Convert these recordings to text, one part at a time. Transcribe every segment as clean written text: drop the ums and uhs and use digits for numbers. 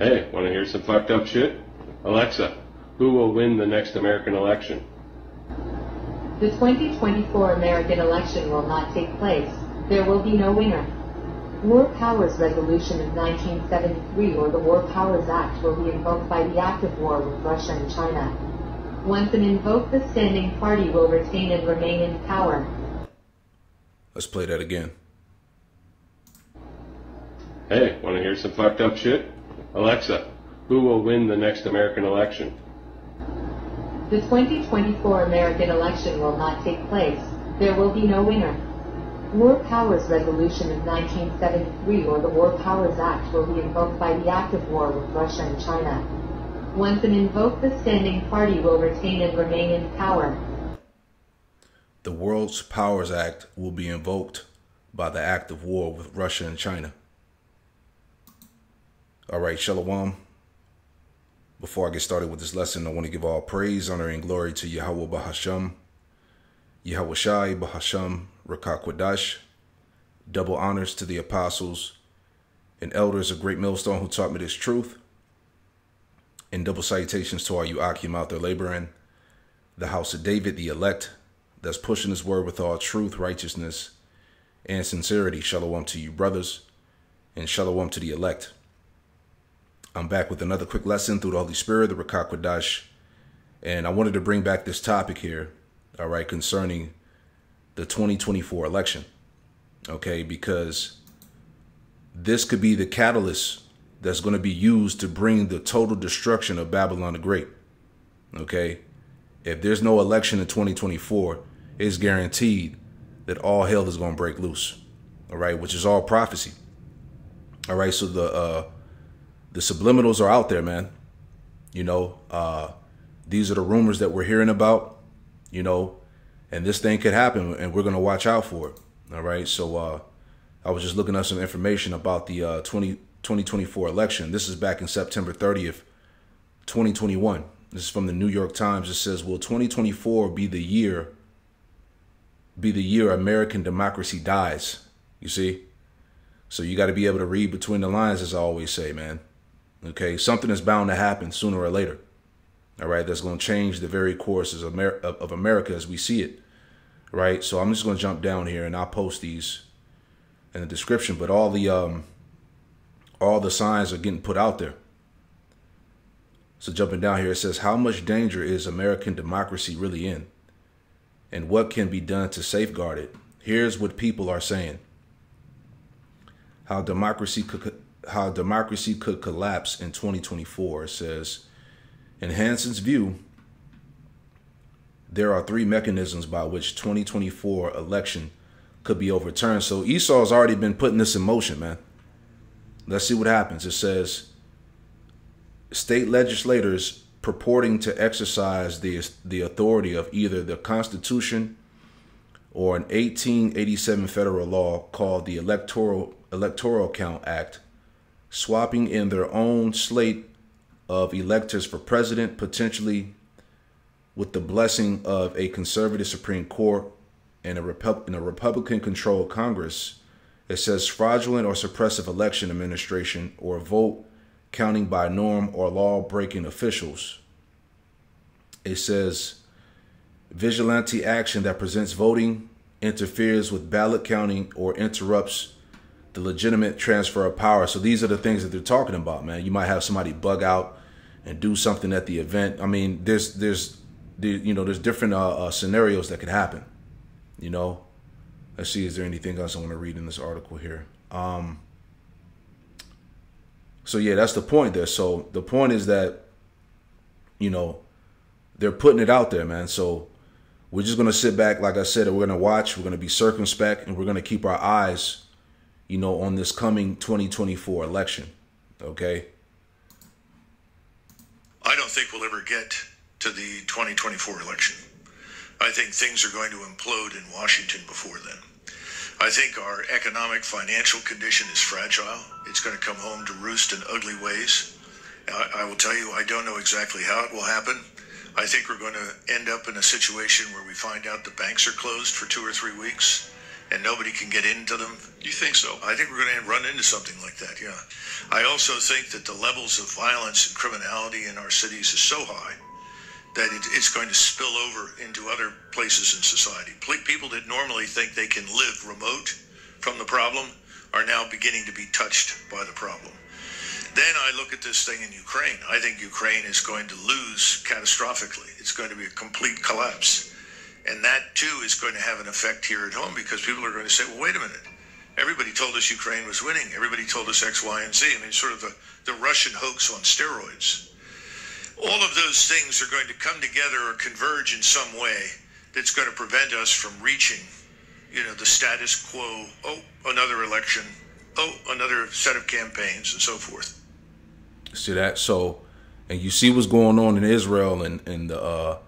Hey, want to hear some fucked up shit? Alexa, who will win the next American election? The 2024 American election will not take place. There will be no winner. War Powers Resolution of 1973 or the War Powers Act will be invoked by the act of war with Russia and China. Once and invoked, the standing party will retain and remain in power. Let's play that again. Hey, want to hear some fucked up shit? Alexa, who will win the next American election? The 2024 American election will not take place. There will be no winner. War Powers Resolution of 1973 or the War Powers Act will be invoked by the act of war with Russia and China. Once and invoked, the standing party will retain and remain in power. The World Powers Act will be invoked by the act of war with Russia and China. All right, Shalom. Before I get started with this lesson, I want to give all praise, honor, and glory to Yahweh Bahasham, Yahweh Shai Bahasham Rakakwadash. Double honors to the apostles and elders of Great Millstone who taught me this truth. And double salutations to all you Akim out there laboring, the house of David, the elect, that's pushing his word with all truth, righteousness, and sincerity. Shalom to you, brothers, and shalom to the elect. I'm back with another quick lesson through the Holy Spirit, the Rakakwadash, and I wanted to bring back this topic here, all right, concerning the 2024 election, okay, because this could be the catalyst that's going to be used to bring the total destruction of Babylon the Great, okay? If there's no election in 2024, it's guaranteed that all hell is going to break loose, all right, which is all prophecy, all right? So the subliminals are out there, man. You know, these are the rumors that we're hearing about, you know, and this thing could happen and we're going to watch out for it. All right. So I was just looking up some information about the 2024 election. This is back in September 30th, 2021. This is from the New York Times. It says, will 2024 be the year American democracy dies? You see? So you got to be able to read between the lines, as I always say, man. Okay, something is bound to happen sooner or later. All right, that's going to change the very course of America as we see it. Right, so I'm just going to jump down here and I'll post these in the description. But all the signs are getting put out there. So jumping down here, it says, how much danger is American democracy really in? And what can be done to safeguard it? Here's what people are saying. How democracy could collapse in 2024. It says, in Hanson's view, there are three mechanisms by which 2024 election could be overturned. So Esau's already been putting this in motion, man. Let's see what happens. It says, state legislators purporting to exercise the authority of either the Constitution or an 1887 federal law called the Electoral Count Act, swapping in their own slate of electors for president, potentially with the blessing of a conservative Supreme Court and a Republican-controlled Congress. It says fraudulent or suppressive election administration or vote counting by norm or law-breaking officials. It says vigilante action that presents voting, interferes with ballot counting, or interrupts the legitimate transfer of power. So these are the things that they're talking about, man. You might have somebody bug out and do something at the event. I mean, there's different scenarios that could happen. You know, let's see, is there anything else I want to read in this article here? So yeah, that's the point there. So the point is that, you know, they're putting it out there, man. So we're just going to sit back, like I said, and we're going to watch. We're going to be circumspect, and we're going to keep our eyes, you know, on this coming 2024 election. Okay. I don't think we'll ever get to the 2024 election. I think things are going to implode in Washington before then. I think our economic, financial condition is fragile. It's going to come home to roost in ugly ways. I will tell you, I don't know exactly how it will happen. I think we're going to end up in a situation where we find out the banks are closed for 2 or 3 weeks and nobody can get into them? You think so? I think we're going to run into something like that, yeah. I also think that the levels of violence and criminality in our cities is so high that it's going to spill over into other places in society. People that normally think they can live remote from the problem are now beginning to be touched by the problem. Then I look at this thing in Ukraine. I think Ukraine is going to lose catastrophically. It's going to be a complete collapse. And that, too, is going to have an effect here at home because people are going to say, well, wait a minute. Everybody told us Ukraine was winning. Everybody told us X, Y, and Z. I mean, sort of the Russian hoax on steroids. All of those things are going to come together or converge in some way that's going to prevent us from reaching, the status quo. Oh, another election. Oh, another set of campaigns and so forth. See that? So, and you see what's going on in Israel and the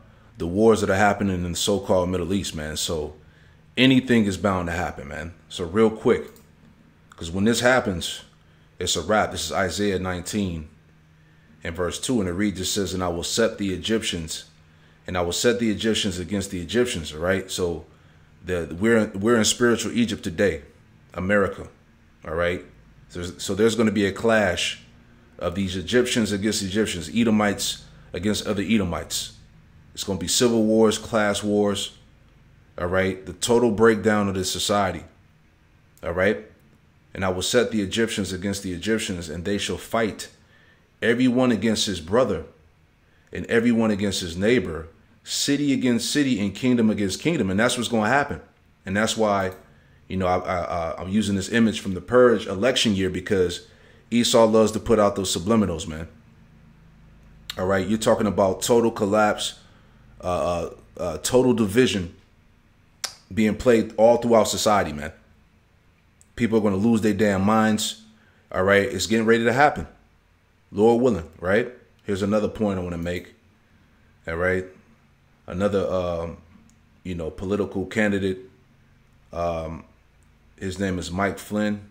wars that are happening in the so-called Middle East, man. So anything is bound to happen, man. So real quick, because when this happens, it's a wrap. This is Isaiah 19 and verse 2, and it reads, it says, and I will set the Egyptians against the Egyptians, all right? So we're in spiritual Egypt today, America, all right? So there's going to be a clash of these Egyptians against Egyptians, Edomites against other Edomites. It's going to be civil wars, class wars, all right? The total breakdown of this society, all right? And I will set the Egyptians against the Egyptians, and they shall fight, everyone against his brother, and everyone against his neighbor, city against city, and kingdom against kingdom. And that's what's going to happen. And that's why, I'm using this image from the Purge election year, because Esau loves to put out those subliminals, man. All right, you're talking about total collapse, total division being played all throughout society, man. People are going to lose their damn minds. All right, it's getting ready to happen. Lord willing, right? Here's another point I want to make. All right, another, political candidate. His name is Mike Flynn.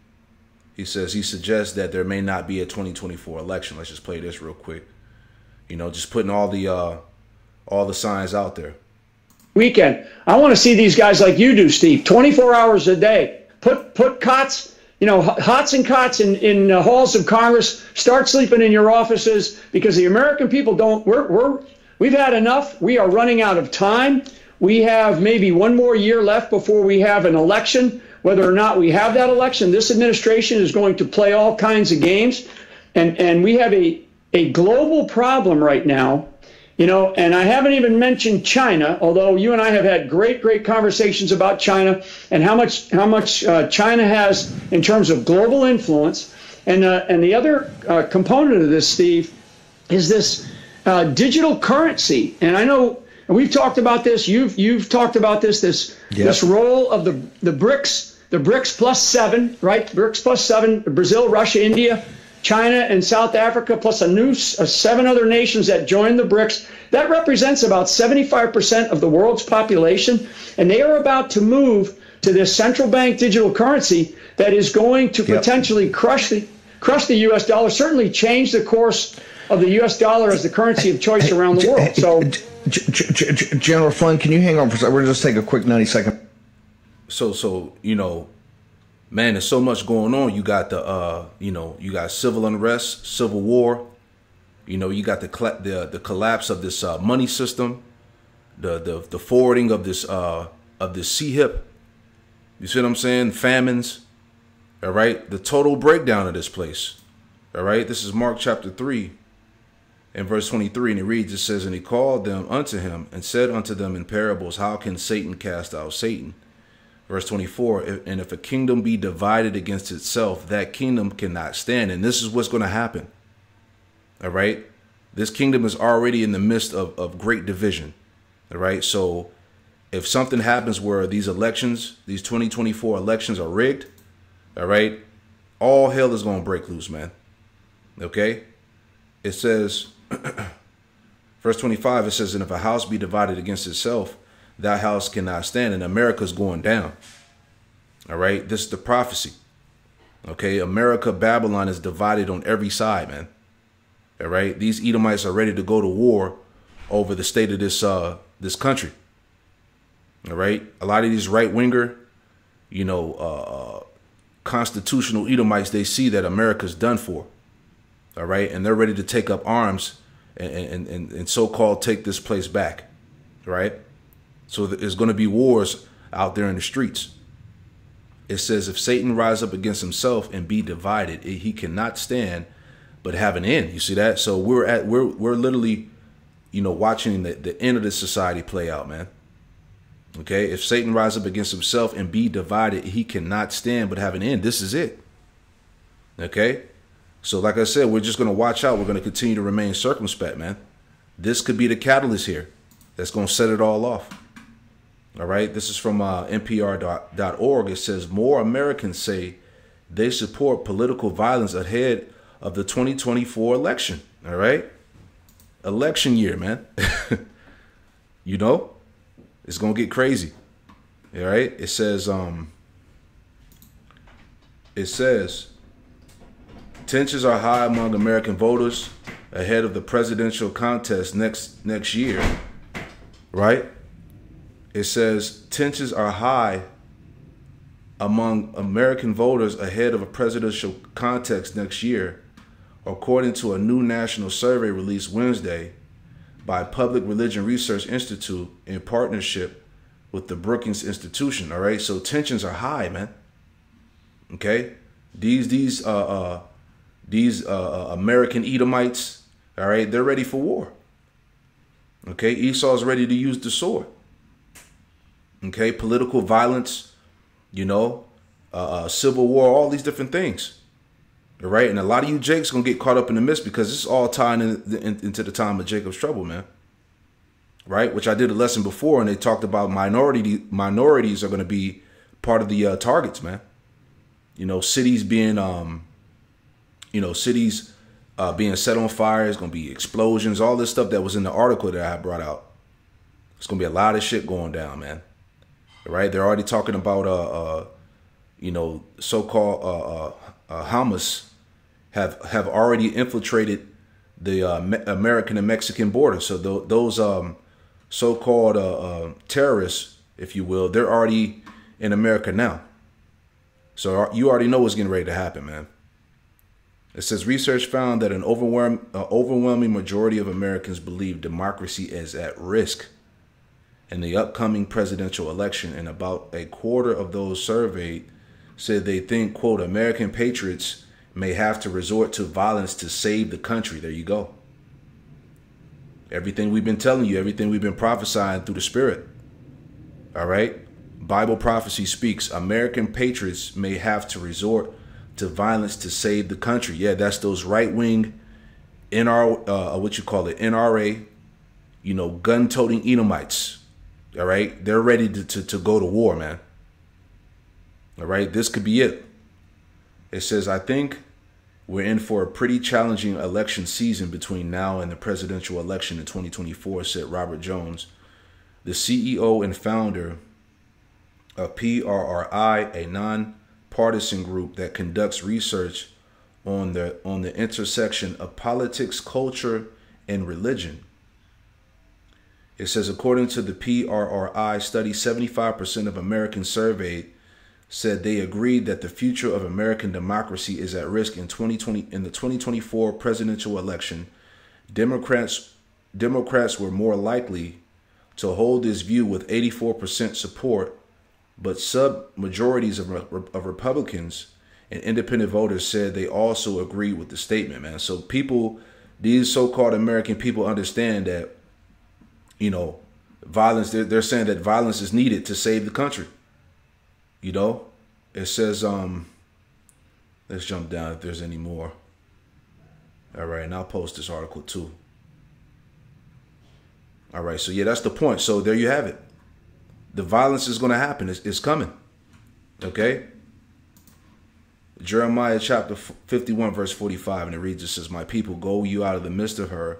He says he suggests that there may not be a 2024 election. Let's just play this real quick. Just putting all the signs out there. Weekend. I want to see these guys like you do, Steve. 24 hours a day. Put cots, hots and cots in halls of Congress. Start sleeping in your offices, because the American people don't. We've had enough. We are running out of time. We have maybe one more year left before we have an election. Whether or not we have that election, this administration is going to play all kinds of games. And we have a global problem right now, and I haven't even mentioned China, although you and I have had great conversations about China and how much China has in terms of global influence. And the other component of this, Steve, is this digital currency. And I know, and we've talked about this, you've talked about this role of the BRICS. The BRICS plus 7, right? BRICS plus 7, Brazil, Russia, India, China, and South Africa, plus 7 other nations that joined the BRICS. That represents about 75% of the world's population. And they are about to move to this central bank digital currency that is going to potentially crush the U.S. dollar, certainly change the course of the U.S. dollar as the currency of choice around the world. So, General Flynn, can you hang on for a second? We're going to just take a quick 90-second. So man, there's so much going on. You got you got civil unrest, civil war. You got the collapse of this money system, the forwarding of this CHIP. You see what I'm saying? Famines. All right, the total breakdown of this place. All right, this is Mark chapter 3 and verse 23, and it reads, it says, and he called them unto him and said unto them in parables, how can Satan cast out Satan? Verse 24, and if a kingdom be divided against itself, that kingdom cannot stand. And this is what's going to happen. All right. This kingdom is already in the midst of great division. All right. So if something happens where these elections, these 2024 elections are rigged, all right, all hell is going to break loose, man. OK, it says, verse 25, it says, and if a house be divided against itself, that house cannot stand, and America's going down. All right. This is the prophecy. OK, America, Babylon is divided on every side, man. All right. These Edomites are ready to go to war over the state of this country. All right. A lot of these right winger, constitutional Edomites, they see that America's done for. All right. And they're ready to take up arms and so-called take this place back. Right. So there's going to be wars out there in the streets. It says, if Satan rise up against himself and be divided, he cannot stand but have an end. You see that? So we're literally, watching the end of this society play out, man. Okay. If Satan rise up against himself and be divided, he cannot stand but have an end. This is it. Okay. So like I said, we're just going to watch out. We're going to continue to remain circumspect, man. This could be the catalyst here that's going to set it all off. All right. This is from NPR.org. It says more Americans say they support political violence ahead of the 2024 election. All right. Election year, man. It's going to get crazy. All right. It says tensions are high among American voters ahead of the presidential contest next year. Right. It says tensions are high among American voters ahead of a presidential contest next year, according to a new national survey released Wednesday by Public Religion Research Institute in partnership with the Brookings Institution. All right, so tensions are high, man. Okay, these American Edomites, all right, they're ready for war. Okay, Esau's ready to use the sword. Okay, political violence, civil war, all these different things. All right. And a lot of you Jakes going to get caught up in the mist because it's all tying into the time of Jacob's trouble, man. Right. Which I did a lesson before, and they talked about minorities are going to be part of the targets, man. Cities being being set on fire. It's going to be explosions, all this stuff that was in the article that I brought out. It's going to be a lot of shit going down, man. Right. They're already talking about, so-called Hamas have already infiltrated the American and Mexican border. So those so-called terrorists, if you will, they're already in America now. So you already know what's getting ready to happen, man. It says research found that an overwhelming majority of Americans believe democracy is at risk in the upcoming presidential election, and about a quarter of those surveyed said they think, quote, American patriots may have to resort to violence to save the country. There you go. Everything we've been telling you, everything we've been prophesying through the Spirit. All right. Bible prophecy speaks. American patriots may have to resort to violence to save the country. Yeah, that's those right-wing NRA, gun-toting Edomites. All right. They're ready to go to war, man. All right. This could be it. It says, I think we're in for a pretty challenging election season between now and the presidential election in 2024, said Robert Jones, the CEO and founder of PRRI, a non-partisan group that conducts research on the intersection of politics, culture, and religion. It says, according to the PRRI study, 75% of Americans surveyed said they agreed that the future of American democracy is at risk in the 2024 presidential election. Democrats were more likely to hold this view with 84% support, but sub-majorities of Republicans and independent voters said they also agree with the statement, man. So people, these so-called American people understand that, violence, they're saying that violence is needed to save the country. It says, let's jump down if there's any more. All right, and I'll post this article too. All right, so yeah, that's the point. So there you have it. The violence is going to happen. It's coming. Okay? Jeremiah chapter 51, verse 45, and it reads, it says, my people, go you out of the midst of her,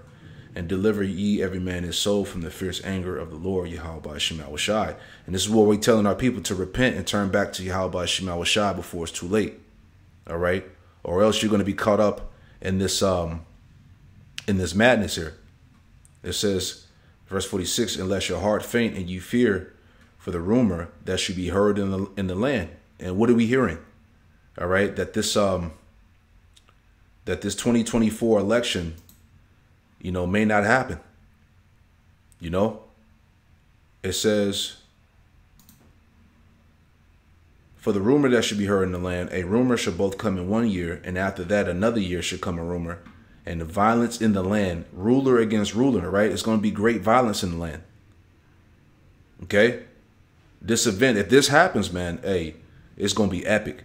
and deliver ye every man his soul from the fierce anger of the Lord, Yahweh Shema Shai. And this is what we're telling our people, to repent and turn back to Yahweh Shema Shai before it's too late. All right? Or else you're going to be caught up in this madness here. It says, verse 46, unless your heart faint and you fear for the rumor that should be heard in the land. And what are we hearing? All right, that this 2024 election, may not happen. It says, for the rumor that should be heard in the land, a rumor shall both come in 1 year, and after that another year should come a rumor, and the violence in the land, ruler against ruler, right? It's going to be great violence in the land. Okay? This event, if this happens, man, hey, it's going to be epic.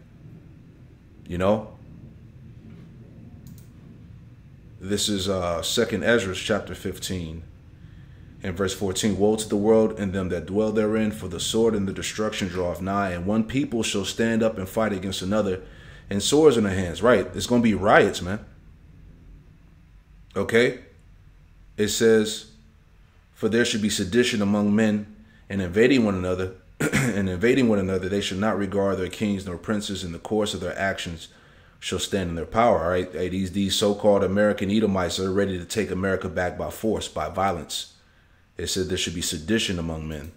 This is 2nd Ezra chapter 15 and verse 14. Woe to the world and them that dwell therein, for the sword and the destruction draweth nigh, and one people shall stand up and fight against another, and swords in their hands. Right? It's going to be riots, man. Okay? It says, for there should be sedition among men, and invading one another, they should not regard their kings nor princes, in the course of their actions shall stand in their power. All right, hey, these so-called American Edomites are ready to take America back by force, by violence. It said there should be sedition among men.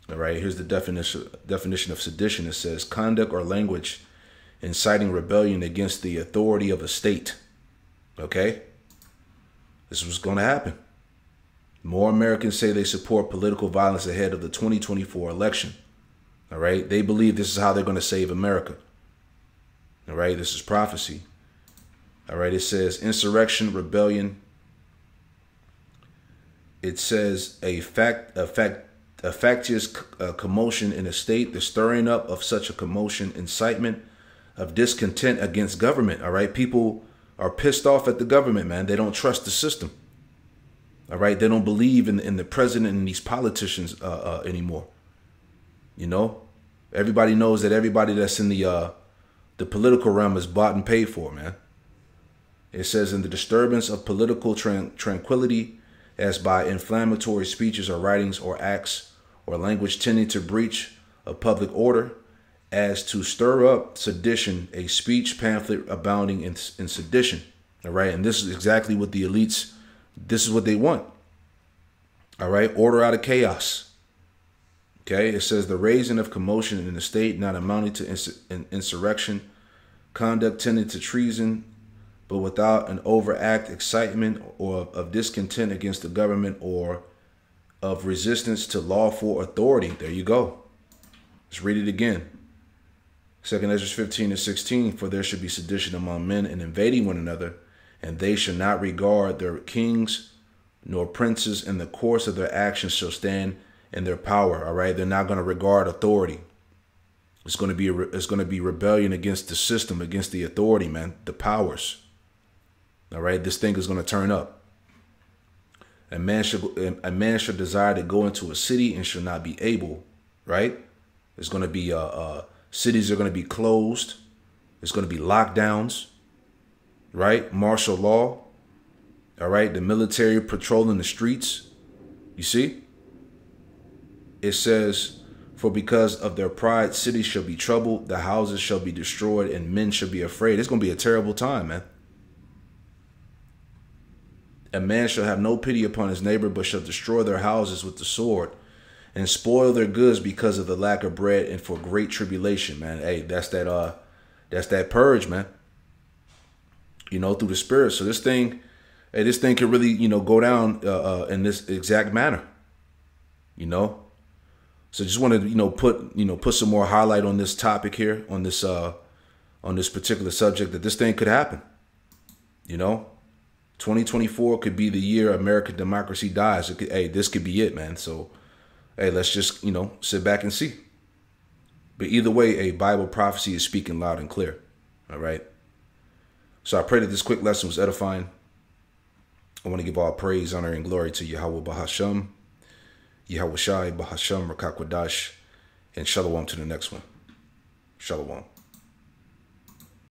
All right, here's the definition of sedition. It says conduct or language inciting rebellion against the authority of a state. Okay, this is what's going to happen. More Americans say they support political violence ahead of the 2024 election. All right, they believe this is how they're going to save America. All right, this is prophecy. All right, it says insurrection, rebellion. It says a factious commotion in a state, the stirring up of such a commotion, incitement of discontent against government. All right, people are pissed off at the government, man. They don't trust the system. All right, they don't believe in the president and these politicians anymore. Everybody knows that everybody that's in the political realm is bought and paid for, man. It says in the disturbance of political tranquility, as by inflammatory speeches or writings or acts or language tending to breach of public order, as to stir up sedition, a speech pamphlet abounding in sedition. All right, and this is exactly what the elites, this is what they want. All right, order out of chaos. Okay, it says the raising of commotion in the state, not amounting to insurrection, conduct tending to treason, but without an overact excitement or of discontent against the government or of resistance to lawful authority. There you go. Let's read it again. 2nd Ezra 15 and 16, for there should be sedition among men and invading one another, and they shall not regard their kings nor princes, in the course of their actions shall stand in their power. All right, they're not going to regard authority. It's going to be rebellion against the system, against the authority, man, the powers. All right, this thing is going to turn up. A man shall desire to go into a city and shall not be able. Right? It's going to be cities are going to be closed. It's going to be lockdowns. Right? Martial law. All right, the military patrolling the streets. You see? It says, for because of their pride, cities shall be troubled, the houses shall be destroyed, and men shall be afraid. It's going to be a terrible time, man. A man shall have no pity upon his neighbor, but shall destroy their houses with the sword and spoil their goods because of the lack of bread and for great tribulation, man. Hey, that's that purge, man. Through the spirit. So this thing could really, go down in this exact manner. So just want to, put some more highlight on this topic here, on this particular subject, that this thing could happen. 2024 could be the year American democracy dies. This could be it, man. So, let's just, sit back and see. But either way, a Bible prophecy is speaking loud and clear. All right. So I pray that this quick lesson was edifying. I want to give all praise, honor, and glory to Yahweh Bahasham, Yahweh Shai Bahasham Rakakwadash, and Shalom to the next one. Shalom.